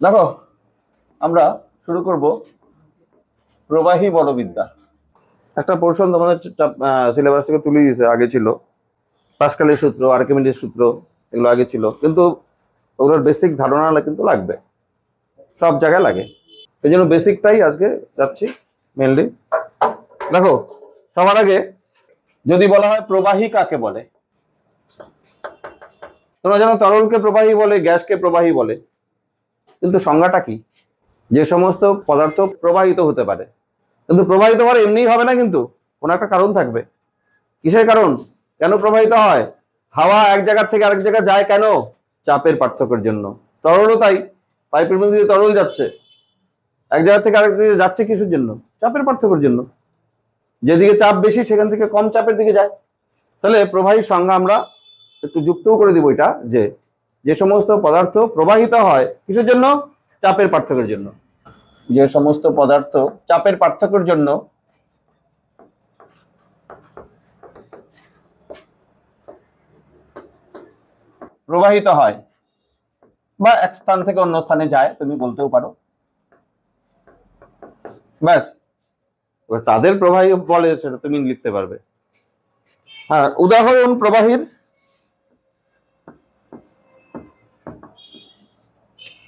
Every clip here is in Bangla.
দেখো, আমরা শুরু করব প্রবাহী বলবিদ্যা। একটা পোর্শন তোমাদের সিলেবাস থেকে তুলে দিয়েছে, আগে ছিল পাস্কালের সূত্র, আর্কিমিডিস সূত্র, এগুলো আগে ছিল, কিন্তু ওগুলোর বেসিক ধারণা কিন্তু লাগবে, সব জায়গায় লাগে। এই জন্য বেসিকটাই আজকে যাচ্ছি মেনলি। দেখো, সবার আগে যদি বলা হয় প্রবাহী কাকে বলে, তোমরা জানো তরলকে প্রবাহী বলে, গ্যাসকে প্রবাহী বলে, কিন্তু সংজ্ঞাটা কি? যে সমস্ত পদার্থ প্রবাহিত হতে পারে, কিন্তু প্রবাহিত হওয়ার এমনিই হবে না, কিন্তু কোনো একটা কারণ থাকবে। কিসের কারণ? কেন প্রবাহিত হয়? হাওয়া এক জায়গা থেকে আরেক জায়গায় যায় কেন? চাপের পার্থক্যের জন্য। তরলও তাই, পাইপের মধ্যে দিয়ে তরল যাচ্ছে, এক জায়গা থেকে আরেক দিকে যাচ্ছে কিসের জন্য? চাপের পার্থক্যের জন্য। যেদিকে চাপ বেশি সেখান থেকে কম চাপের দিকে যায়। তাহলে প্রবাহীর সংজ্ঞা আমরা একটু যুক্তও করে দিব, এটা যে যে সমস্ত পদার্থ প্রবাহিত হয় কিসের জন্য? চাপের পার্থক্যের জন্য। যে সমস্ত পদার্থ চাপের পার্থক্যের জন্য প্রবাহিত হয় বা এক স্থান থেকে অন্য স্থানে যায়, তুমি বলতেও পারো, ব্যাস, তাদের প্রবাহী বলে, সেটা তুমি লিখতে পারবে। হ্যাঁ, উদাহরণ প্রবাহীর,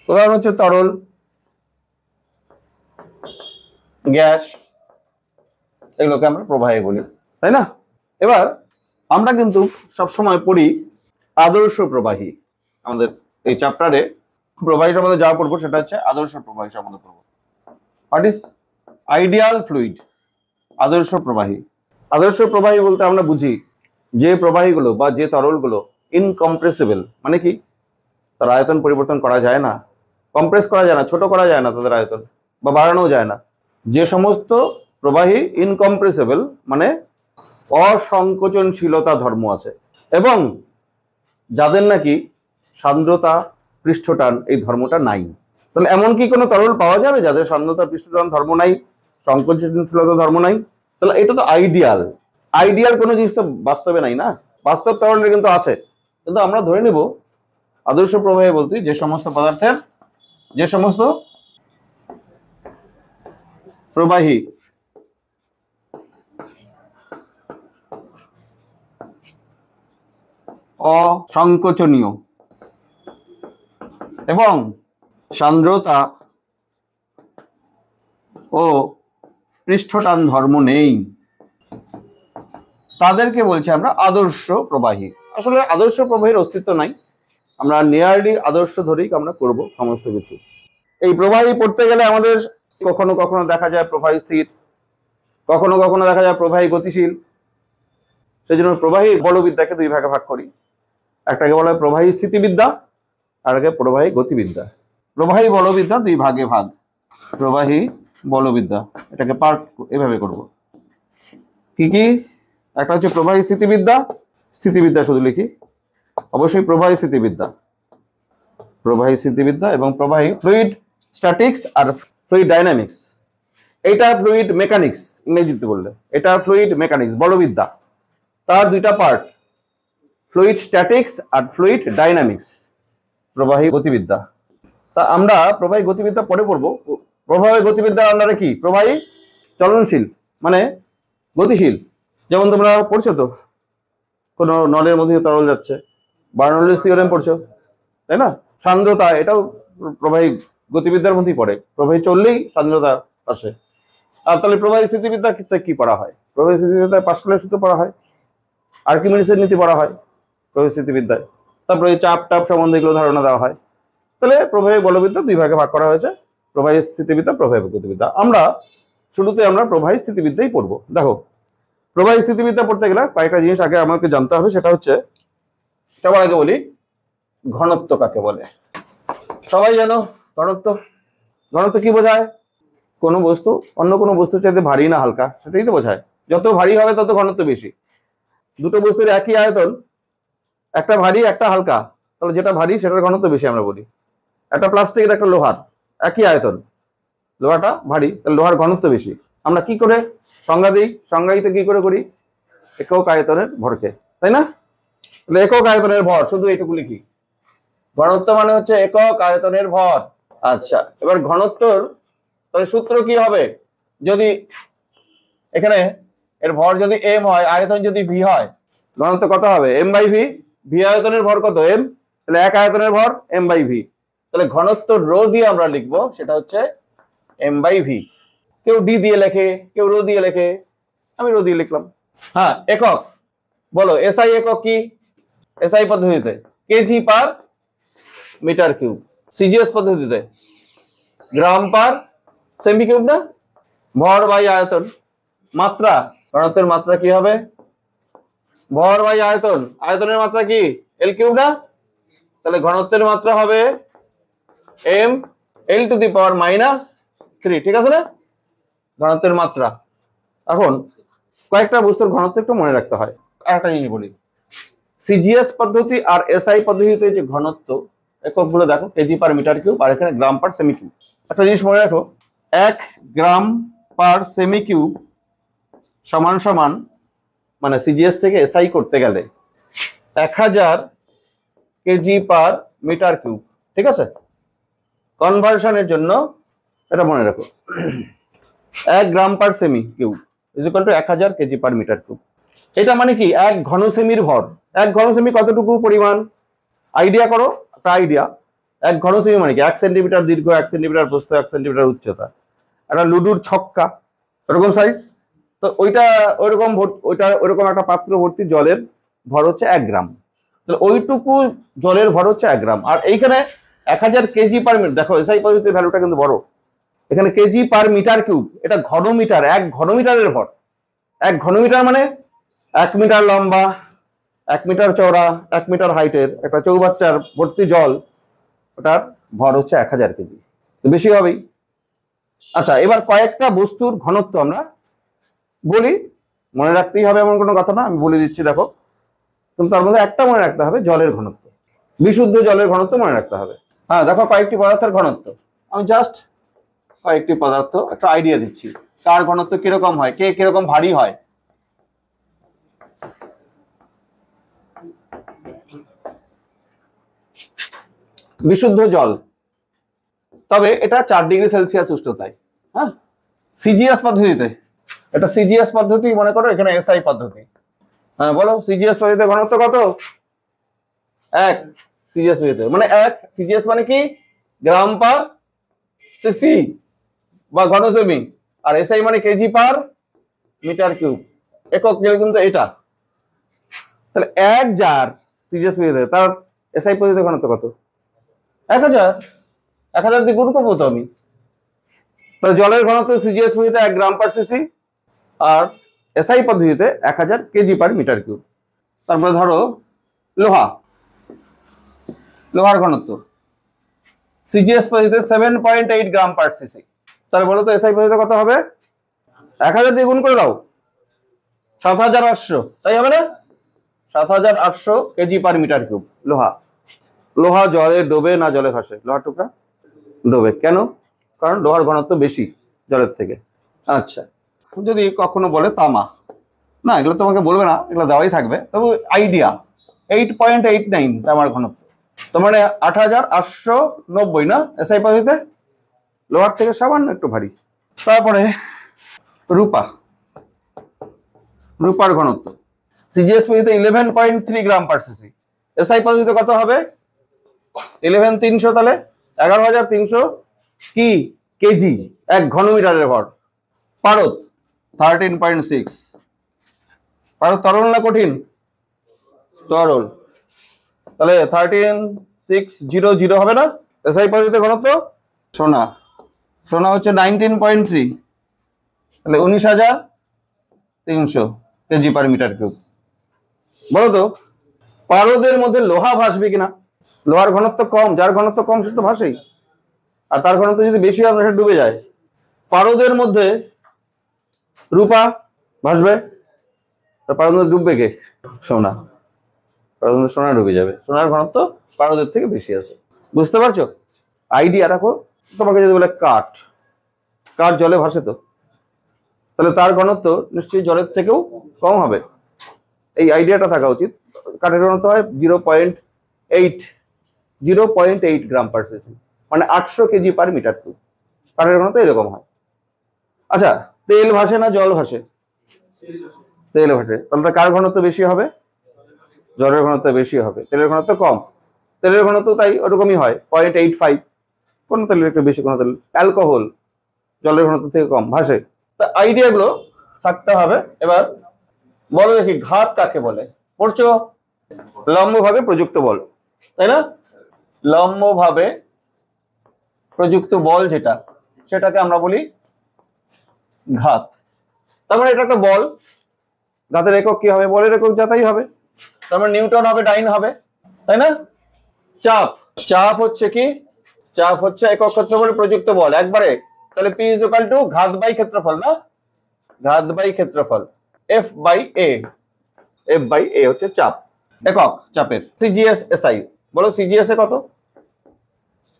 উদাহরণ হচ্ছে তরল, গ্যাস, এগুলোকে আমরা প্রবাহী বলি, তাই না? এবার আমরা কিন্তু সবসময় পড়ি আদর্শ প্রবাহী। আমাদের এই চ্যাপ্টারে প্রবাহী সম্বন্ধে যা পড়বো সেটা হচ্ছে আদর্শ প্রবাহী সম্বন্ধে পড়বো। What is ideal fluid? আদর্শ প্রবাহী। আদর্শ প্রবাহী বলতে আমরা বুঝি যে প্রবাহীগুলো বা যে তরলগুলো ইনকম্প্রেসিবল, মানে কি? তার আয়তন পরিবর্তন করা যায় না, কম্প্রেস করা যায় না, ছোট করা যায় না তাদের আয়তন, বা বাড়ানো যায় না। যে সমস্ত প্রবাহী ইনকম্প্রেসিবল মানে অসংকোচনশীলতা ধর্ম আছে, এবং যাদের নাকি সান্দ্রতা পৃষ্ঠটান এই ধর্মটা নাই। তাহলে এমন কি কোনো তরল পাওয়া যাবে যাদের সান্দ্রতা পৃষ্ঠটান ধর্ম নাই, সংকোচনশীলতা ধর্ম নাই? তাহলে এটা তো আইডিয়াল। আইডিয়াল কোনো জিনিস তো বাস্তবে নাই না, বাস্তব তরলের কিন্তু আছে। কিন্তু আমরা ধরে নেব আদর্শ প্রবাহী বলতে যে সমস্ত পদার্থের, যে সমস্ত প্রবাহী অসংকোচনীয় এবং সান্দ্রতা ও পৃষ্ঠটান ধর্ম নেই, তাদেরকে বলছি আমরা আদর্শ প্রবাহী। আসলে আদর্শ প্রবাহীর অস্তিত্ব নাই, আমরা নিয়ারলি আদর্শ ধরেই আমরা করব সমস্ত কিছু। এই প্রবাহী পড়তে গেলে আমাদের কখনো কখনো দেখা যায় প্রবাহী স্থির, কখনো কখনো দেখা যায় প্রবাহী গতিশীল। সেই জন্য প্রবাহী বলবিদ্যাকে দুই ভাগে ভাগ করি, একটাকে বলা হয় প্রবাহী স্থিতিবিদ্যা, আর একে প্রবাহী গতিবিদ্যা। প্রবাহী বলবিদ্যা দুই ভাগে ভাগ, প্রবাহী বলবিদ্যা, এটাকে পার্ট এভাবে করব। কি কি? একটা হচ্ছে প্রবাহী স্থিতিবিদ্যা, স্থিতিবিদ্যা শুধু লিখি, অবশ্যই প্রবাহী স্থিতিবিদ্যা, প্রবাহী স্থিতিবিদ্যা, এবং প্রবাহী ফ্লুইড স্ট্যাটিক্স আর ফ্লুইড ডাইনামিক্স। এটা ফ্লুইড মেকানিক্স ইংরেজিতে বললে, এটা ফ্লুইড মেকানিক্স বলবিদ্যা। তার দুইটা পার্ট, ফ্লুইড স্ট্যাটিক্স আর ফ্লুইড ডাইনামিক্স, প্রবাহী গতিবিদ্যা। তা আমরা প্রবাহী গতিবিদ্যা পরে পড়বো। প্রবাহী গতিবিদ্যার আন্ডারে কি? প্রবাহী চলনশীল মানে গতিশীল। যেমন তোমরা পড়ছো তো, কোনো নলের মধ্যে তরল যাচ্ছে, বার্নৌলিস থিওরেম পড়ছো, তাই না? সান্দ্রতা, এটাও প্রবাহী গতিবিদ্যার মধ্যেই পড়ে, প্রবাহী চললেই সান্দ্রতা আসে। আর তাহলে প্রবাহী স্থিতিবিদ্যা কি পড়া হয়? প্রবাহী স্থিতিবিদ্যায় পাস্কালের সূত্র পড়া হয়, আর্কিমিডিসের নীতি পড়া হয় প্রবাহী স্থিতিবিদ্যায়, তারপরে চাপ টাপ সম্বন্ধে এগুলো ধারণা দেওয়া হয়। তাহলে প্রবাহী বলবিদ্যা দুই ভাগে ভাগ করা হয়েছে, প্রবাহী স্থিতিবিদ্যা, প্রবাহী গতিবিদ্যা। আমরা শুরুতে আমরা প্রবাহী স্থিতিবিদ্যাই পড়বো। দেখো, প্রবাহী স্থিতিবিদ্যা পড়তে গেলে কয়েকটা জিনিস আগে আমাকে জানতে হবে, সেটা হচ্ছে সবার আগে বলি ঘনত্ব কাকে বলে। সবাই জানো ঘনত্ব। ঘনত্ব কি বোঝায়? কোনো বস্তু অন্য কোনো বস্তুর চাইতে ভারী না হালকা, সেটাই তো বোঝায়। যত ভারী হবে তত ঘনত্ব বেশি। দুটো বস্তুর একই আয়তন, একটা ভারী একটা হালকা, তাহলে যেটা ভারী সেটার ঘনত্ব বেশি আমরা বলি। একটা প্লাস্টিকের একটা লোহার, একই আয়তন, লোহাটা ভারী, তাহলে লোহার ঘনত্ব বেশি। আমরা কি করে সংজ্ঞা দিই? সংজ্ঞায়িত কি করে করি? একক আয়তনের ভরকে, তাই না? তাহলে একক আয়তনের ভর শুধু এইটুকু লিখি, ঘনত্ব মানে হচ্ছে একক আয়তনের ভর। আচ্ছা, এবার ঘনত্বর তাহলে সূত্র কি হবে? যদি এখানে এর ভর যদি এম হয়, আয়তন যদি ভি হয়, ঘনত্ব কত হবে? M by V. ভি আয়তনের ভর কত? এম। তাহলে এক আয়তনের ভর এম বাই ভি। তাহলে ঘনত্ব রো দিয়ে আমরা লিখবো, সেটা হচ্ছে এম বাই ভি। কেউ ডি দিয়ে লেখে, কেউ রো দিয়ে লেখে, আমি রো দিয়ে লিখলাম। হ্যাঁ, একক বলো, এসআই একক কি? এসআই পদ্ধতিতে kg per metre cube, CGS পদ্ধতিতে গ্রাম পার সেমি কিউব না? ভর বাই আয়তন, মাত্রা, ঘনত্বের মাত্রা কি হবে? ভর বাই আয়তন, আয়তনের মাত্রা কি? এল কিউব না? তাহলে ঘনত্বের মাত্রা হবে এম এল টু দি পাওয়ার -3, ঠিক আছে না? ঘনত্বের মাত্রা। এখন কয়েকটা বস্তুর ঘনত্ব একটু মনে রাখতে হয়। আরেকটা জিনিস বলি, সিজিএস পদ্ধতি আর এসআই পদ্ধতিতে যে ঘনত্ব এককগুলো দেখো, কেজি পার মিটার কিউব, আর এখানে গ্রাম পার সেমি কিউব। একটা জিনিস মনে রাখো, 1 গ্রাম পার সেমি কিউব সমান সমান, মানে সিজিএস থেকে এসআই করতে গেলে 1000 কেজি পার মিটার কিউব, ঠিক আছে? কনভার্সনের জন্য এটা মনে রাখো, 1 গ্রাম পার সেমি cube is equal to 1000 kg per metre cube. এটা মানে কি? 1 ঘন সেমির ভর। 1 ঘন সেমি কতটুকু পরিমাণ? আইডিয়া করো, একটা আইডিয়া। 1 ঘন সেমি মানে কি? 1 সেন্টিমিটার দীর্ঘ, 1 সেন্টিমিটার প্রস্থ, 1 সেন্টিমিটার উচ্চতা। একটা লুডুর ছক্কা ওরকম সাইজ। তো ওইটা ওইরকম ওইরকম একটা পাত্র ভর্তি জলের ভর হচ্ছে 1 গ্রাম। তাহলে ওইটুকু জলের ভর হচ্ছে 1 গ্রাম। আর এইখানে 1000 কেজি পার মিটার, দেখো এসআই পদ্ধতির ভ্যালুটা কিন্তু বড়। এখানে কেজি পার মিটার কিউব, এটা ঘনমিটার, 1 ঘনমিটারের ভর। 1 ঘনমিটার মানে 1 মিটার লম্বা, 1 মিটার চওড়া, 1 মিটার হাইটের একটা চৌবাচ্চার ভর্তি জল, ওটার ভর হচ্ছে 1000 কেজি, তো বেশি হবেই। আচ্ছা, এবার কয়েকটা বস্তুর ঘনত্ব আমরা বলি, মনে রাখতেই হবে এমন কোনো কথা না, আমি বলে দিচ্ছি দেখো। কিন্তু তার মধ্যে একটা মনে রাখতে হবে, জলের ঘনত্ব, বিশুদ্ধ জলের ঘনত্ব মনে রাখতে হবে। হ্যাঁ, দেখো কয়েকটি পদার্থের ঘনত্ব, আমি জাস্ট কয়েকটি পদার্থ একটা আইডিয়া দিচ্ছি, কার ঘনত্ব কিরকম হয়, কে কিরকম ভারী হয়। বিশুদ্ধ জল, তবে এটা 4 ডিগ্রি সেলসিয়াস উষ্ণতায়। হ্যাঁ, সিজিএস পদ্ধতিতে, এটা সিজিএস পদ্ধতি মনে করো, এখানে এসআই পদ্ধতি। হ্যাঁ বলো, সিজিএস পদ্ধতিতে ঘনত্ব কত? 1 সিজিএস পদ্ধতিতে মানে 1 সিজিএস মানে কি? গ্রাম পার সিসি বা ঘন সেমি। আর এসআই মানে কেজি পার মিটার কিউব, একক কিন্তু এটা। তাহলে 1 জার সিজিএস পদ্ধতিতে, তার এসআই পদ্ধতিতে ঘনত্ব কত? 1000। 1000 দিয়ে গুণ করবো তো আমি। তাহলে জলের ঘনত্ব সিজিএস পদ্ধতিতে 1 গ্রাম পার সিসি, আর এসআই পদ্ধতিতে 1000 কেজি পার মিটার কিউব। তারপরে ধরো লোহার ঘনত্ব সিজিএস পদ্ধতিতে 7.8 গ্রাম পার সিসি। তাহলে বলো তো এসআই পদ্ধতিতে কত হবে? 1000 দিয়ে গুণ করে দাও, 7800, তাই হবে না? 7800 কেজি পার মিটার কিউব লোহা জলে ডোবে না জলে ভাসে? লোহার টুকরা ডোবে। কেন? কারণ লোহার ঘনত্ব বেশি জলের থেকে। আচ্ছা, যদি কখনো বলে তামা, না এগুলো তোমাকে বলবে না, এগুলো দেওয়াই থাকবে, তবে আইডিয়া 8.89 তামার ঘনত্ব, তো মানে 8890 না এসআই পদ্ধতিতে? লোহার থেকে সামান্য একটু ভারী। তারপরে রূপার ঘনত্ব সিজিএস পদ্ধতিতে 11.3 গ্রাম পার সিসি, এসআই পদ্ধতিতে কত হবে? 11300, তাহলে 11300 কি কেজি, 1 ঘনমিটারের ভর। পারদ 13.6, পারদ তরল না কঠিন? তরল, তাহলে 13600 হবে না এসআই পদ্ধতিতে ঘনত্ব? সোনা হচ্ছে 19.3, তাহলে 19300 কেজি পার মিটার কিউব। বলো তো পারদের মধ্যে লোহা ভাসবে কিনা? লোহার ঘনত্ব কম, যার ঘনত্ব কম সে তো ভাসেই, আর তার ঘনত্ব যদি বেশি হয় সে ডুবে যায়। পারদের মধ্যে রূপা ভাসবে, পারদের মধ্যে ডুববে কে? সোনা। পারদের মধ্যে সোনা ডুবে যাবে, সোনার ঘনত্ব পারদের থেকে বেশি আছে। বুঝতে পারছো? আইডিয়া রাখো। তোমাকে যদি বলে কাঠ জলে ভাসে, তো তাহলে তার ঘনত্ব নিশ্চয়ই জলের থেকেও কম হবে, এই আইডিয়াটা থাকা উচিত। কাঠের ঘনত্ব হয় 0.8 গ্রাম পার সিসি। মানে 800 কেজি পার মিটার কিউব। কাঠের ঘনত্ব এরকম হয়। আচ্ছা, তেল ভাসে না জল ভাসে? তেল ভাসে। তাহলে কার ঘনত্ব বেশি হবে? জলের ঘনত্ব বেশি হবে, তেলের ঘনত্ব কম। তেলের ঘনত্ব তাই ওরকমই হয় 0.85। কোন তেলের একটু বেশি, কোন তেল অ্যালকোহল জলের ঘনত্ব থেকে কম ভাসে। তা আইডিয়া গুলো থাকতে হবে। এবার বলো দেখি ঘাত কাকে বলে? পড়ছো? লম্বভাবে প্রযুক্ত বল, তাই না? লম্বভাবে প্রযুক্ত বল যেটা, সেটাকে আমরা বলি ঘাত। তার মানে এটা একটা বল, ঘাতের একক কি হবে? বলের একক যাতাই হবে, তার মানে নিউটন হবে, ডাইন হবে, তাই না? চাপ, চাপ হচ্ছে কি? চাপ হচ্ছে একক ক্ষেত্রফলে প্রযুক্ত বল একবারে। তাহলে P ইজ ইকুয়াল টু ঘাত বাই ক্ষেত্রফল, না? ঘাত বাই ক্ষেত্রফল F by A। F by A হচ্ছে চাপ, একক চাপের। সিজিএস এসআই বলো, সিজিএস এ কত?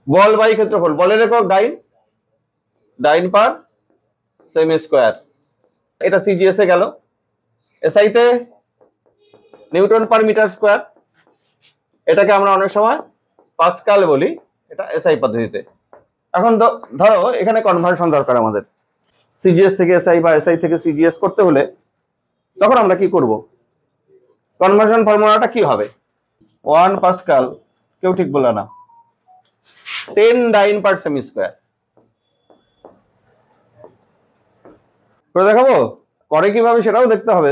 বল বাই ক্ষেত্রফল, বলের একক dyne, dyne per cm square. এটা সিজিএস এ গেল। এসআই তে নিউটন পার মিটার স্কোয়ার, এটাকে আমরা অনেক সময় পাস্কাল বলি, এটা এসআই পদ্ধতিতে। এখন ধরো এখানে কনভার্সন দরকার আমাদের, সিজিএস থেকে এসআই বা এসআই থেকে সিজিএস করতে হলে তখন আমরা কি করব? কনভার্সন ফর্মুলাটা কি হবে? 1 পাস্কাল, কেউ ঠিক বলে না, 10 ডাইন পার সেমি স্কোয়ার। করে দেখাবো? করে কিভাবে সেটাও দেখতে হবে।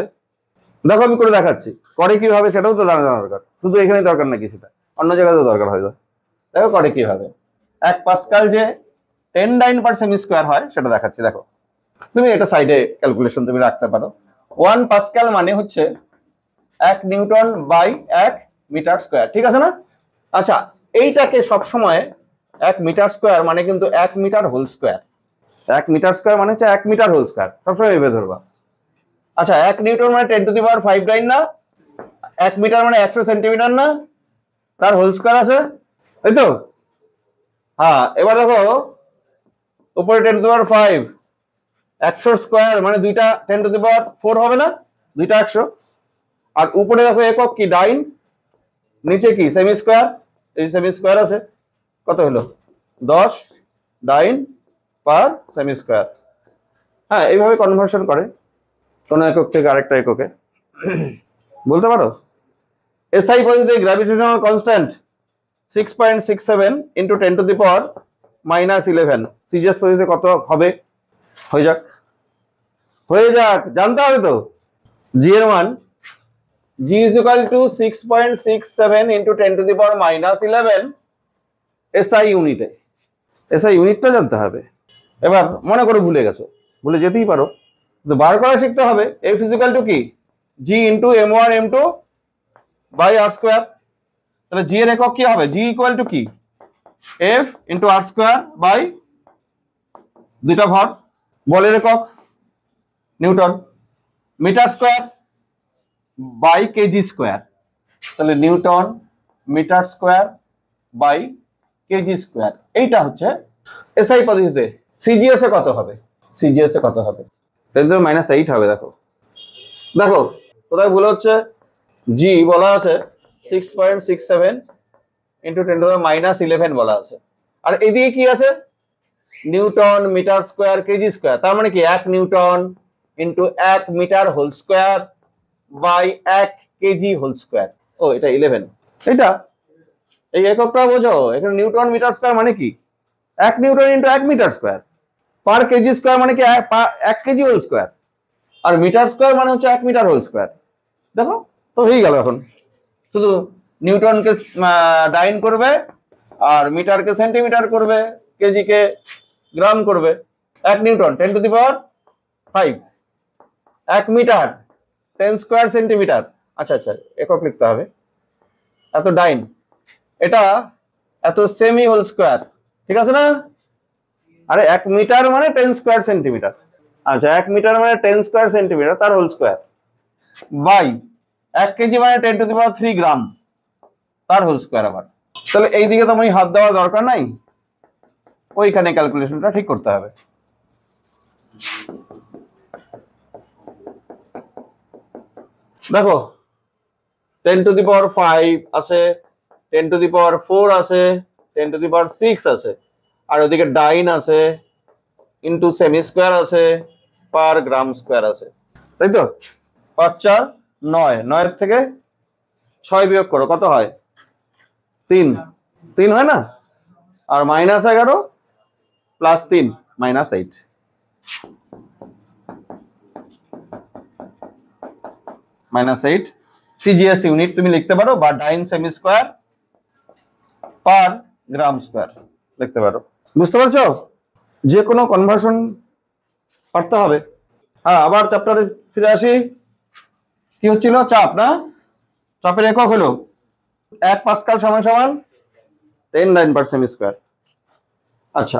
দেখো আমি করে দেখাচ্ছি, করে কিভাবে সেটাও তো জানা দরকার। শুধু এখানে দরকার নাকি, সেটা অন্য জায়গাতেও দরকার হয়। দেখো করে কিভাবে। 1 পাস্কাল যে 10 ডাইন পার সেমি স্কোয়ার হয় সেটা দেখাচ্ছি। দেখো তুমি এটা সাইডে ক্যালকুলেশন তুমি রাখতে পারো। 1 পাস্কাল মানে হচ্ছে 1 নিউটন বাই 1 মিটার স্কোয়ার, ঠিক আছে না? আচ্ছা, এইটাকে সবসময় 1 মিটার স্কোয়ার মানে কিন্তু 1 metre whole square. 1 metre square মানে হচ্ছে 1 মিটার হোল স্কোয়ার, সবসময় ভেবে ধরবা। আচ্ছা, 1 নিউটন মানে 10 টু দি পাওয়ার 5 ডাইন না? 1 মিটার মানে 100 সেন্টিমিটার না? তার হোল স্কোয়ার আছে, তাই তো? হ্যাঁ, এবার দেখো উপরে 10 টু দি পাওয়ার 5, 100 স্কোয়ার মানে দুইটা 10 টু দি পাওয়ার 4 হবে না? দুইটা 100। আর উপরে দেখো একক কি? ডাইন। নিচে কি? Semi square. এই সেমি স্কোয়ার আছে, কত হলো? 10 ডাইন পার সেমি স্কোয়ার। হ্যাঁ, এইভাবে কনভার্সন করে কোন একক থেকে আরেকটা এককে। বলতে পারো এসআই পদ্ধতিতে gravitational constant 6.67 into 10 to the power -11। CGS পদ্ধতিতে কত হবে? হয়ে যাক, হয়ে যাক, জানতে হবে তো। জি এর মান G is equal to 6.67 into 10 to the power -11 SI ইউনিটে। SI ইউনিটটা জানতে হবে। এবার মনে করো ভুলে গেছো, ভুলে যেতেই পারো, কিন্তু বার করা শিখতে হবে। F is equal to কি? G into m1 m2 by r square. তাহলে G এর একক কি হবে? G ইকুয়াল টু কি? F into r square by দুইটা ভর, বলের একক newton, metre square by kg square. তাহলে newton metre square by kg square. এইটা হচ্ছে এসআই পদ্ধতিতে। সিজিএস এ কত হবে? সিজিএস এ কত হবে? -8 হবে। দেখো দেখো কোথায় ভুল হচ্ছে। জি বলা আছে 6.67 ইন্টু 10 টু দি -11 বলা আছে, আর এদিকে কি আছে? Newton metre square kg square. তার মানে কি 1 newton into 1 metre whole square by 1 kg whole square. ও এটা 11। এটা এই এককটা বোঝো, এখানে নিউটন মিটার স্কোয়ার মানে কি? 1 newton into 1 metre square per kg square মানে কি 1 কেজি হোল স্কোয়ার, আর মিটার স্কোয়ার মানে হচ্ছে 1 মিটার হোল স্কোয়ার। দেখো তো হয়ে গেল। এখন শুধু নিউটনকে ডাইন করবে, আর মিটারকে সেন্টিমিটার করবে, কেজিকে গ্রাম করবে। 1 newton 10 to the power 5, 1 metre 10 square centimetre. আচ্ছা আচ্ছা, একক লিখতে হবে। এত ডাইন, এটা এত সেমি হোল স্কোয়ার, ঠিক আছে না? আরে 1 মিটার মানে 10 স্কোয়ার সেন্টিমিটার। আচ্ছা, 1 মিটার মানে 10 স্কোয়ার সেন্টিমিটার, তার হোল স্কোয়ার বাই 1 কেজি মানে 10 টু দি পাওয়ার 3 গ্রাম, তার হোল স্কোয়ার আবার। তাহলে এই দিকে তো আমি হাত দেওয়া দরকার নাই, ওইখানে ক্যালকুলেশনটা ঠিক করতে হবে। দেখো 10 টু দি পাওয়ার 5 আছে, 10 টু দি পাওয়ার 4 আছে, 10 টু দি পাওয়ার 6 আছে। আর ওদিকে ডাইন আছে ইন্টু সেমি স্কোয়ার আছে পার গ্রাম স্কোয়ার আছে, তাই তো? 5 4 9, 9 থেকে 6 বিয়োগ করো, কত হয়? 3, 3 হয় না? আর -11 প্লাস 3 -8, -8 সিজিএস ইউনিট তুমি লিখতে পারো, বা ডাইন সেমি স্কোয়ার পার গ্রাম স্কোয়ার লিখতে পারো। বুঝতে পারছো? যে কোনো কনভার্সন পারতে হবে। হ্যাঁ, আবার চ্যাপ্টারে ফিরে আসি। কি হচ্ছিল? চাপ না? চাপের একক হলো 1 পাস্কাল সমান সমান 10 9 পার সেমি স্কোয়ার। আচ্ছা,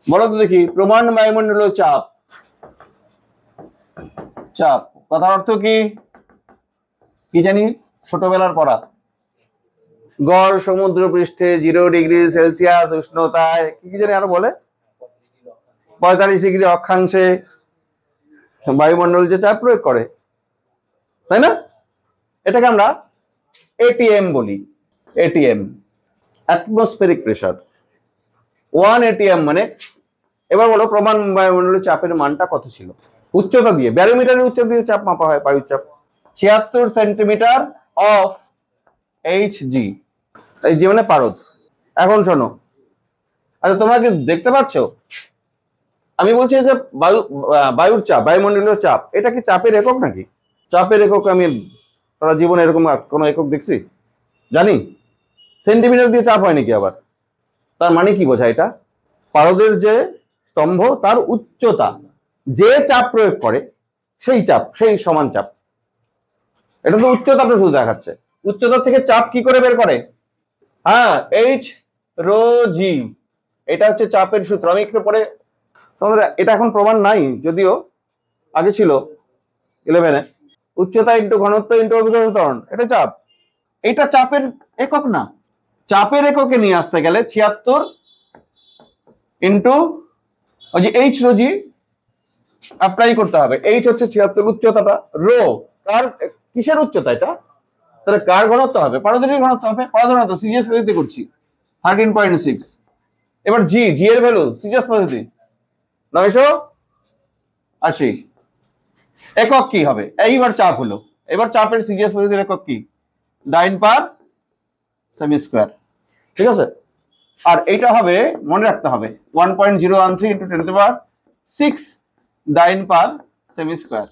বলো তো দেখি, প্রমাণ বায়ুমণ্ডলীয় চাপ, চাপ কথার অর্থ কি? কি জানি ছোটবেলার পড়া, গড় সমুদ্র পৃষ্ঠে 0 ডিগ্রি সেলসিয়াস উষ্ণতায় কি জানি আরো বলে 45 ডিগ্রি অক্ষাংশে বায়ুমণ্ডল যে চাপ প্রয়োগ করে, তাই না? এটাকে আমরা এটিএম বলি। ATM, atmospheric pressure. 1 এটিএম মানে, এবার বলো প্রমাণ বায়ুমণ্ডলীয় চাপের মানটা কত ছিল? উচ্চতা দিয়ে, ব্যারোমিটারের উচ্চতা দিয়ে চাপ মাপা হয়, বায়ুর চাপ 76 সেন্টিমিটার অফ এইচজি, এই যে মানে পারদ। এখন শোনো, আচ্ছা তোমরা কি দেখতে পাচ্ছ? আমি বলছি যে বায়ুর চাপ, বায়ুমণ্ডলীয় চাপ, এটা কি চাপের একক নাকি? চাপের একক আমি সারা জীবনে এরকম কোনো একক দেখছি? জানি? সেন্টিমিটার দিয়ে চাপ হয় নাকি আবার? তার মানে কি বোঝায় এটা? পারদের যে স্তম্ভ তার উচ্চতা, যে চাপ প্রয়োগ করে সেই চাপ, সেই সমান চাপ। এটা তো উচ্চতাটা শুধু দেখাচ্ছে, উচ্চতা থেকে চাপ কি করে বের করে? হ্যাঁ, এইচ রো জি, এটা হচ্ছে চাপের সূত্র। আমি একটু পরে তোমাদের, এটা এখন প্রমাণ নাই যদিও, আগে ছিল 11-এ। উচ্চতা ইন্টু ঘনত্ব ইন্টু অভিকর্ষ ত্বরণ, এটা চাপ। এটা চাপের একক না। চাপের এককে নিয়ে আসতে গেলে 76 ইন্টু ওই যে এইচ রো জি অ্যাপ্লাই করতে হবে। এইচ হচ্ছে 76, উচ্চতাটা রো, কার কিসের উচ্চতা এটা? তাহলে কার ঘনত্ব হবে? পারদের ঘনত্ব হবে। পারদের ঘনত্ব সিজিএস পদ্ধতি করছি 13.6। এবার জি, জি এর ভ্যালু সিজিএস পদ্ধতি 980। একক কি হবে? এইবার চাপ হলো, এবার চাপের সিজিএস পদ্ধতির একক কি? ডাইন পার সেমি স্কোয়ার, ঠিক আছে? আর এইটা হবে, মনে রাখতে হবে 1.013 ইন্টু 10⁶ ডাইন পার সেমি স্কোয়ার।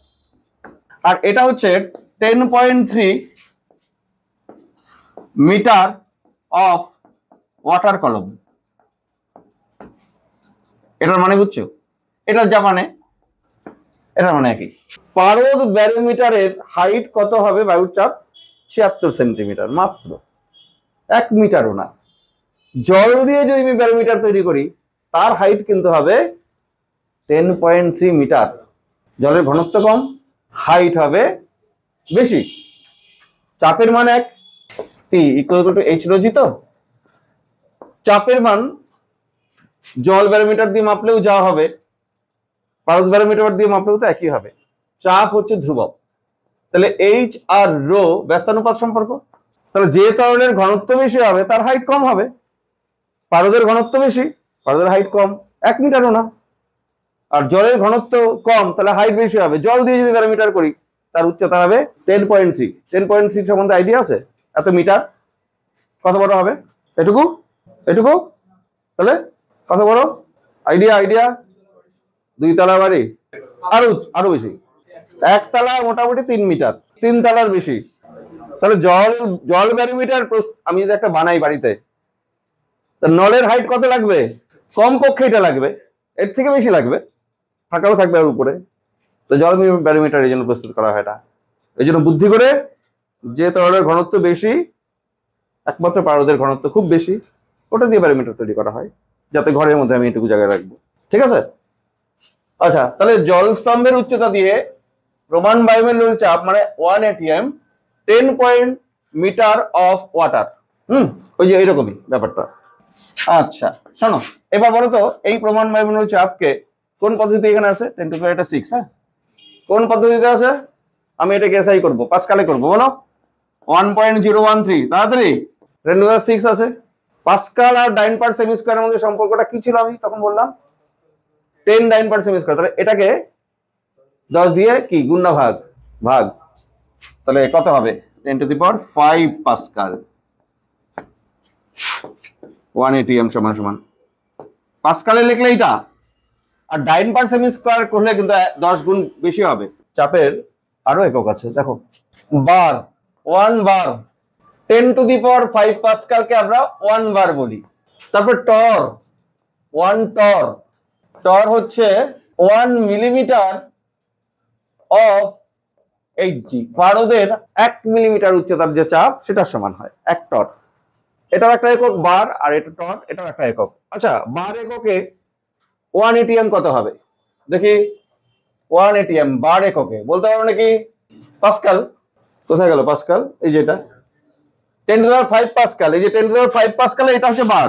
আর এটা হচ্ছে 10.3 মিটার অফ ওয়াটার কলম। এটার মানে বুঝছো? এটার যা মানে, এটার মানে একই। পারদ ব্যারোমিটারের হাইট কত হবে? বায়ুর চাপ 76 সেন্টিমিটার, মাত্র 1 মিটারও না। জল দিয়ে যদি আমি ব্যারোমিটার তৈরি করি, তার হাইট কিন্তু হবে 10.3 মিটার। জলের ঘনত্ব কম, হাইট হবে বেশি। চাপের মান 1, T equal to H rho জি। তো চাপের মান জল ব্যারোমিটার দিয়ে মাপলেও যা হবে, পারদ ব্যারোমিটার দিয়ে মাপলেও তো একই হবে। চাপ হচ্ছে ধ্রুবক। তাহলে এইচ আর রো ব্যস্তানুপাত সম্পর্ক। তাহলে যে তরলের ঘনত্ব বেশি হবে তার হাইট কম হবে। পারদের ঘনত্ব বেশি, পারদের হাইট কম, 1 মিটারও না। আর জলের ঘনত্ব কম, তাহলে হাইট বেশি হবে। জল দিয়ে যদি ব্যারোমিটার করি, তার উচ্চতা হবে 10.3। 10.3 সম্বন্ধে আইডিয়া আছে? এত মিটার কত বড় হবে? এটুকু, এটুকু। তাহলে কত বড়? Idea, idea. 2 তলা বাড়ি, আরো আরো বেশি। 1 তলা মোটামুটি 3 মিটার, 3 তলার বেশি। তাহলে জল ব্যারোমিটার আমি যদি একটা বানাই বাড়িতে, নলের হাইট কত লাগবে? কমপক্ষে এটা লাগবে, এর থেকে বেশি লাগবে, ফাঁকাও থাকবে আর উপরে। তো জল ব্যারোমিটার এই জন্য প্রস্তুত করা হয় না। এই জন্য বুদ্ধি করে, যে তরলের ঘনত্ব বেশি, একমাত্র পারদের ঘনত্ব খুব বেশি, ওটা দিয়ে ব্যারোমিটার তৈরি করা হয়, যাতে ঘরের মধ্যে আমি এটুকু জায়গায় রাখবো। ঠিক আছে? আচ্ছা, তাহলে জল স্তম্ভের উচ্চতা দিয়ে প্রমাণ বায়ুমণ্ডলীয় চাপ মানে 1 atm 10 মিটার অফ ওয়াটার। ওই যে এইরকমই ব্যাপারটা। আচ্ছা শোনো, এবার বলো তো এই প্রমাণ বায়ুমণ্ডলীয় চাপকে কোন পদ্ধতি এখানে আছে? 10⁶। হ্যাঁ, কোন পদ্ধতিতে আছে? আমি এটাকে এসআই করবো, পাস্কালে করবো। বলো 1.013, তাড়াতাড়ি। 10⁶ আছে, পাস্কাল আর ডাইন পার সেমি স্কোয়ারের মধ্যে সম্পর্কটা কি ছিল আমি তখন বললাম 10 ডাইন পার সেমি স্কোয়ার। তাহলে এটাকে 10 দিয়ে কি গুণ না ভাগ, ভাগ, তাহলে কত হবে 10 to the power 5 Pascal. 1 ATM সমান সমান পাস্কালে লিখলে এটা, আর ডাইন পার সেমি স্কোয়ার করলে কিন্তু 10 গুণ বেশি হবে। চাপের আরো একক আছে দেখো, বার, 1 বার, 10 টু দি পাওয়ার 5 পাস্কালকে আমরা 1 বার বলি। তারপর টর, 1 টর, টর হচ্ছে 1 মিলিমিটার অফ Hg, পারদের 1 মিলিমিটার উচ্চতার যে চাপ সেটার সমান হয় 1 টর। এটাও একটা একক বার, আর এটা টর, এটাও একটা একক। আচ্ছা, বার এককে 1 ATM কত হবে দেখি? 1 ATM বার এককে বলতে পারো নাকি? পাস্কাল। কোথায় গেল পাস্কাল? এই যে এটা 10 টু দি পাওয়ার 5 পাস্কাল, এই যে 10 টু দি পাওয়ার 5 পাস্কাল, এটা হচ্ছে বার,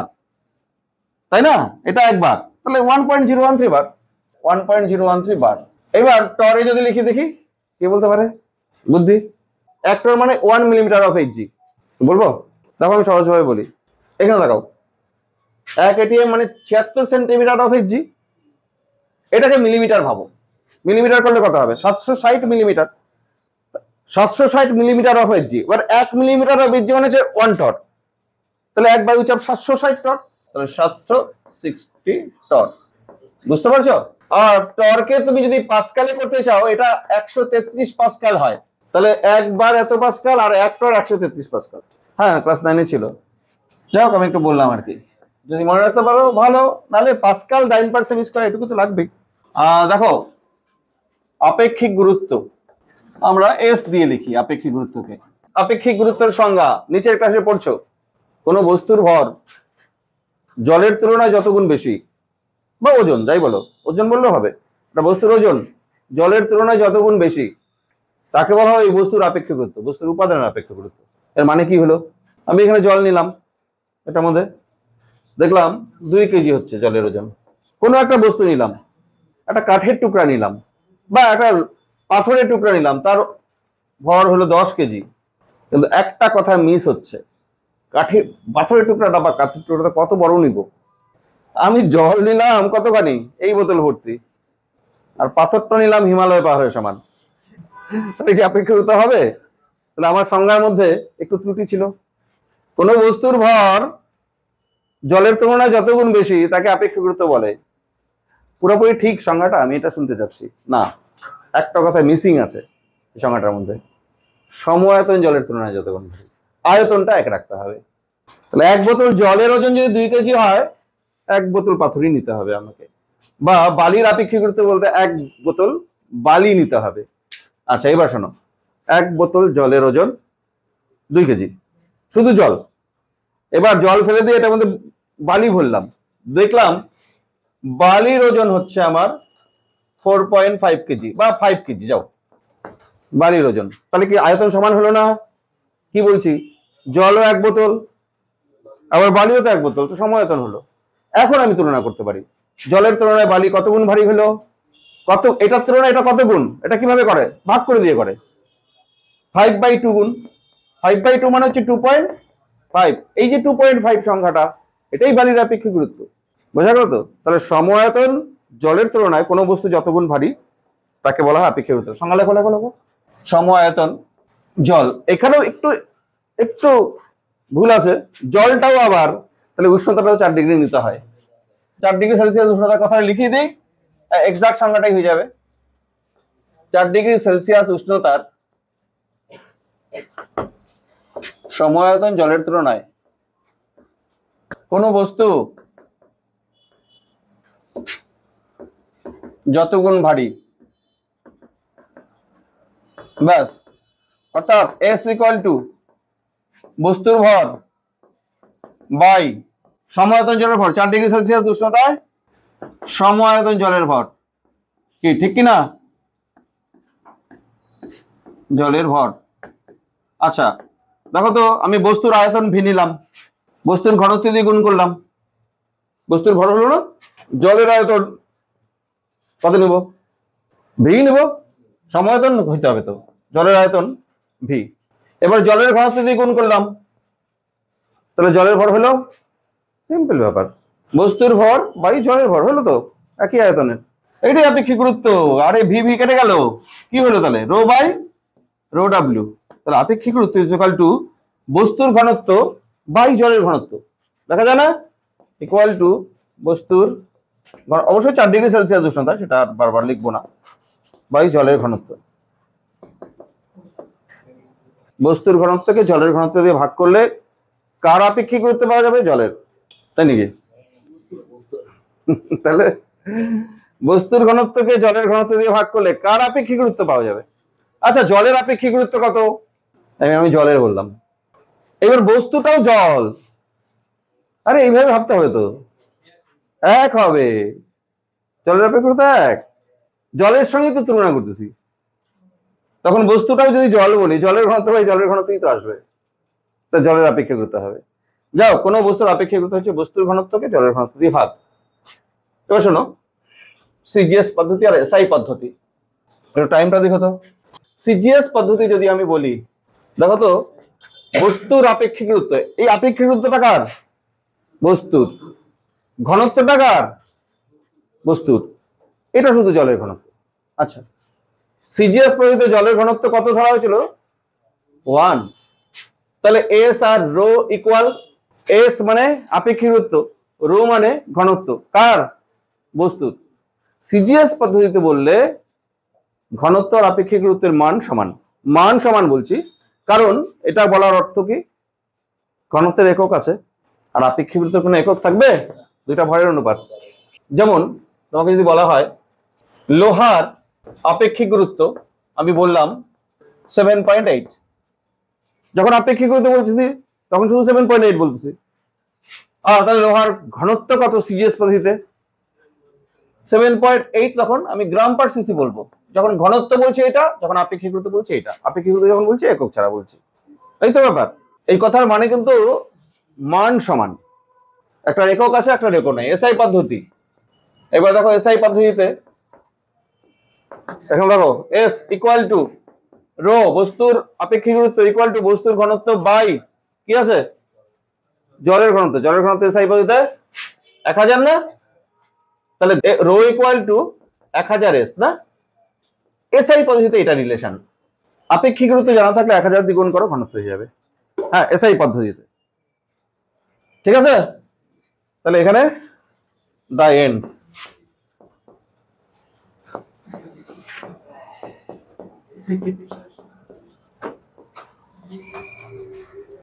তাই না? এটা একবার, তাহলে 1.013 বার, 1.013 বার। এবার টরে যদি লিখি দেখি কি বলতে পারে বুদ্ধি? 1 টর মানে 1 মিলিমিটার অফ Hg বলবো? তখন আমি সহজভাবে বলি, এখানে লাগাও 1 ATM মানে 76 সেন্টিমিটার অফ Hg। এটাকে মিলিমিটার ভাবো, মিলিমিটার করলে কত হবে? 760 মিলিমিটার, 760 মিলিমিটার অফ Hg। এবার 1 মিলিমিটার অফ Hg মানে হচ্ছে 1 টর, তাহলে এক বায়ু চাপ 760 টর, তাহলে 760 টর। বুঝতে পারছো? আর টর্কে তুমি যদি পাস্কালে করতে চাও, এটা 133 পাস্কাল হয়, তাহলে একবার এত পাস্কাল, আর 1 টর 133 পাস্কাল। হ্যাঁ, ক্লাস 9 এ ছিল। যাই হোক, আমি একটু বললাম আর কি, যদি মনে রাখতে পারো ভালো, নাহলে পাস্কাল ডাইন পার সেমি স্কয়ার এটুকু তো লাগবেই। দেখো, আপেক্ষিক গুরুত্ব আমরা এস দিয়ে লিখি। আপেক্ষিক গুরুত্বকে, আপেক্ষিক গুরুত্বের সংজ্ঞা নিচের ক্লাসে পড়ছো। কোনো বস্তুর ভর জলের তুলনায় যত গুণ বেশি, বা ওজন, যাই বলো, ওজন বললেও হবে, একটা বস্তুর ওজন জলের তুলনায় যত গুণ বেশি, তাকে বলা হয় এই বস্তুর আপেক্ষিক গুরুত্ব, বস্তুর উপাদানের আপেক্ষিক গুরুত্ব। এর মানে কি হলো? আমি এখানে জল নিলাম, এটার মধ্যে দেখলাম 2 কেজি হচ্ছে জলের ওজন। কোনো একটা বস্তু নিলাম, একটা কাঠের টুকরা নিলাম, বা একটা পাথরের টুকরা নিলাম, তার ভর হলো 10 কেজি। কিন্তু একটা কথা মিস হচ্ছে, কাঠের পাথরের টুকরাটা বা কাঠের টুকরাটা কত বড় নিব? আমি জল নিলাম কতখানি, এই বোতল ভর্তি, আর পাথরটা নিলাম হিমালয় পাহাড়ের সমান। তাহলে কি আপেক্ষিকতা হবে? তাহলে আমার সংজ্ঞার মধ্যে একটু ত্রুটি ছিল। কোন বস্তুর ভর জলের তুলনায় যত গুণ বেশি তাকে আপেক্ষিক গুরুত্ব বলে। পুরোপুরি ঠিক সংজ্ঞাটা আমি এটা শুনতে চাচ্ছি না, একটা কথা মিসিং আছে এই সংজ্ঞাটার মধ্যে। সমআয়তন জলের তুলনায় যত গুণ বেশি, আয়তনটা এক রাখতে হবে। তাহলে 1 বোতল জলের ওজন যদি 2 কেজি হয়, 1 বোতল পাথরই নিতে হবে আমাকে, বা বালির আপেক্ষিক গুরুত্ব বলতে 1 বোতল বালি নিতে হবে। আচ্ছা, এবার শোনো, 1 বোতল জলের ওজন 2 কেজি, শুধু জল। এবার জল ফেলে দিয়ে এটার মধ্যে বালি ভরলাম, দেখলাম বালির ওজন হচ্ছে আমার 4.5 কেজি বা 5 কেজি, যাও বালির ওজন। তাহলে কি আয়তন সমান হলো না? কি বলছি, জলও 1 বোতল, আবার বালিও তো 1 বোতল, তো সমআয়তন হলো। এখন আমি তুলনা করতে পারি, জলের তুলনায় বালি কত গুণ ভারী হলো, কত, এটার তুলনায় এটা কত গুণ। এটা কিভাবে করে? ভাগ করে দিয়ে করে, 5/2 গুণ। 5/2 মানে হচ্ছে 2.5। এই যে 2.5 সংখ্যাটা, এটাই বালির আপেক্ষিক গুরুত্ব। বোঝা গেল তো? তাহলে সমআয়তন জলের তুলনায় কোনো বস্তু যত গুণ ভারী তাকে বলা হয় আপেক্ষিক গুরুত্ব। সংজ্ঞা লেখো লেখো লেখো। সমআয়তন জল, এখানেও একটু একটু ভুল আছে, জলটাও আবার তাহলে উষ্ণতাটাও 4 ডিগ্রি নিতে হয়। 4 ডিগ্রি সেলসিয়াস উষ্ণতার কথা লিখিয়ে দিই, এক্সাক্ট সংখ্যাটাই হয়ে যাবে। 4 ডিগ্রি সেলসিয়াস উষ্ণতার সমআয়তন জলের তুলনায় কোনো বস্তু যত গুণ ভারী, ব্যাস, অর্থাৎ S = বস্তুর ভর বাই সমআয়তন জলের ভর। 4 ডিগ্রি সেলসিয়াস উষ্ণতায় সমআয়তন জলের ভর, কি ঠিক কিনা? জলের ভর। আচ্ছা দেখো তো, আমি বস্তুর আয়তন ভি নিলাম, বস্তুর ঘনত্ব দিয়ে গুণ করলাম, বস্তুর ভর হলো না, জলের আয়তন কত নেব? ভি নেব, সমআয়তন হইতে হবে তো, জলের আয়তন ভি। এবার জলের ঘনত্ব দিয়ে গুণ করলাম, তাহলে জলের ভর হলো সিম্পল ব্যাপার, বস্তুর ভর বাই জলের ভর, হলো তো একই আয়তনের, এটাই আপেক্ষিক গুরুত্ব। আরে ভি ভি কেটে গেল, কি হলো তাহলে রো বাই রো ডাব্লিউ। তাহলে আপেক্ষিক গুরুত্ব ইজ ইকুয়াল টু বস্তুর ঘনত্ব বাই জলের ঘনত্ব, দেখা যায় না, ইকুয়াল টু বস্তুর অবশ্যই 4 ডিগ্রি সেলসিয়াস উষ্ণতা, সেটা আর বারবার লিখবো না, বাই জলের ঘনত্ব। বস্তুর ঘনত্বকে জলের ঘনত্ব দিয়ে ভাগ করলে কার আপেক্ষিক গুরুত্ব পাওয়া যাবে? জলের, তাই নাকি? তাহলে বস্তুর ঘনত্বকে জলের ঘনত্ব দিয়ে ভাগ করলে কার আপেক্ষিক গুরুত্ব পাওয়া যাবে? আচ্ছা, জলের আপেক্ষিক গুরুত্ব কত? আমি জলের বললাম, এবার বস্তুটাও জল, আরে এইভাবে ভাবতে হবে তো, এক হবে, জলের আপেক্ষিক গুরুত্ব এক, জলের সঙ্গে তো তুলনা করতেছি, তখন বস্তুটাও যদি জল বলি, জলের ঘনত্ব ভাই জলের ঘনত্বই তো আসবে, তা জলের আপেক্ষিক গুরুত্ব হবে। যাও, কোনো বস্তুর আপেক্ষিক গুরুত্ব হচ্ছে বস্তুর ঘনত্বকে জলের ঘনত্ব দিয়ে ভাগ। এবার শোনো, সিজিএস পদ্ধতি আর এসআই পদ্ধতি, টাইমটা দেখো তো। সিজিএস পদ্ধতি যদি আমি বলি, দেখো তো, বস্তুর আপেক্ষিক গুরুত্ব, এই আপেক্ষিক গুরুত্বটা কার? বস্তুর। ঘনত্বটা কার? বস্তুর। এটা শুধু জলের ঘনত্ব। আচ্ছা, সিজিএস পদ্ধতিতে জলের ঘনত্ব কত ধরা হয়েছিল? 1। তাহলে এস আর রো ইকুয়াল, এস মানে আপেক্ষিক গুরুত্ব, রো মানে ঘনত্ব, কার? বস্তুর। সিজিএস পদ্ধতিতে বললে ঘনত্ব আর আপেক্ষিক গুরুত্বের মান সমান, মান সমান বলছি কারণ এটা বলার অর্থ কি, ঘনত্বের একক আছে আর আপেক্ষিক গুরুত্বের কোনো একক থাকবে? দুইটা ভরের অনুপাত। যেমন তোমাকে যদি বলা হয় লোহার আপেক্ষিক গুরুত্ব, আমি বললাম 7.8, যখন আপেক্ষিক গুরুত্ব বলতেছি তখন শুধু 7.8 বলতেছি, আর তাহলে লোহার ঘনত্ব কত সিজিএস পদ্ধতিতে? 7.8, তখন আমি গ্রাম পার সিসি বলবো, যখন ঘনত্ব বলছে এটা, যখন আপেক্ষিক গুরুত্ব বলছে এটা, আপেক্ষিক গুরুত্ব যখন বলছে একক ছাড়া বলছি, এই তো ব্যাপার। এই কথার মানে কিন্তু মান সমান, একটা একক আছে একটা একক নাই, এসআই পদ্ধতি। এবার দেখো এসআই পদ্ধতিতে, এখন দেখো এস ইকুয়াল টু রো, বস্তুর আপেক্ষিক গুরুত্ব ইকুয়াল টু বস্তুর ঘনত্ব বাই কি আছে? জলের ঘনত্ব। জলের ঘনত্ব এসআই পদ্ধতিতে 1000 না? তাহলে রো ইকুয়াল টু 1000 এস না? এসআই পদ্ধতিতে এটা রিলেশন, আপেক্ষিক গুরুত্ব জানা থাকলে 1000 দ্বিগুণ করো, ঘনত্ব হয়ে যাবে। হ্যাঁ, এসআই পদ্ধতিতে, ঠিক আছে। তাহলে এখানে দা এন্ড।